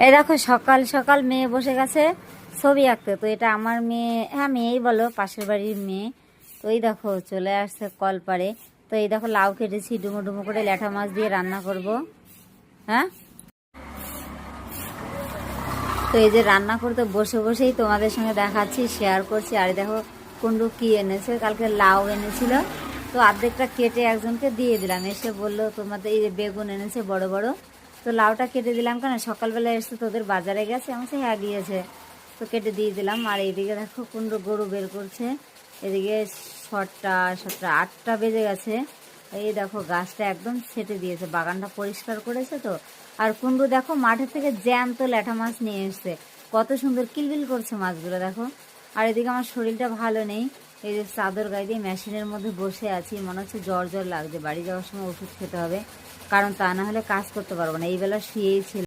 এই দেখো সকাল সকাল মেয়ে বসে গেছে ছবি আঁকতে। তো এটা আমার মেয়ে, হ্যাঁ মেয়েই বলো, পাশের বাড়ির মেয়ে। তো এই দেখো চলে আসছে কলপাড়ে। তো এই দেখো লাউ কেটেছি, ডুমো ডুমো করে ল্যাঠা মাছ দিয়ে রান্না করব। হ্যাঁ, তো এই যে রান্না করতে বসে বসেই তোমাদের সঙ্গে দেখাচ্ছি, শেয়ার করছি। আর দেখো কুন্ডু কি এনেছে, কালকে লাউ এনেছিল। তো অর্ধেকটা কেটে একজনকে দিয়ে দিলাম। এসে বললো তোমাদের এই যে বেগুন এনেছে বড় বড়, তো লাউটা কেটে দিলাম। কেন সকালবেলা এসে তোদের বাজারে গেছে, আমার হ্যাঁ গিয়েছে, তো কেটে দিয়ে দিলাম। আর এইদিকে দেখো কুন্ডু গরু বের করছে। এদিকে 6টা 8টা বেজে গেছে। এই দেখো গাছটা একদম ছেটে দিয়েছে, বাগানটা পরিষ্কার করেছে। তো আর কুন্ডু দেখো মাঠের থেকে জ্যান্ত ল্যাঠা মাছ নিয়ে এসছে, কত সুন্দর কিলবিল করছে মাছগুলো দেখো। আর এদিকে আমার শরীরটা ভালো নেই, এই যে চাদর গায়ে দিয়ে মেশিনের মধ্যে বসে আছি, মনে হচ্ছে জ্বর জ্বর লাগছে। বাড়ি যাওয়ার সময় ওষুধ খেতে হবে, কারণ তা না হলে কাজ করতে পারবো না। এই বেলা শুয়েই ছিল।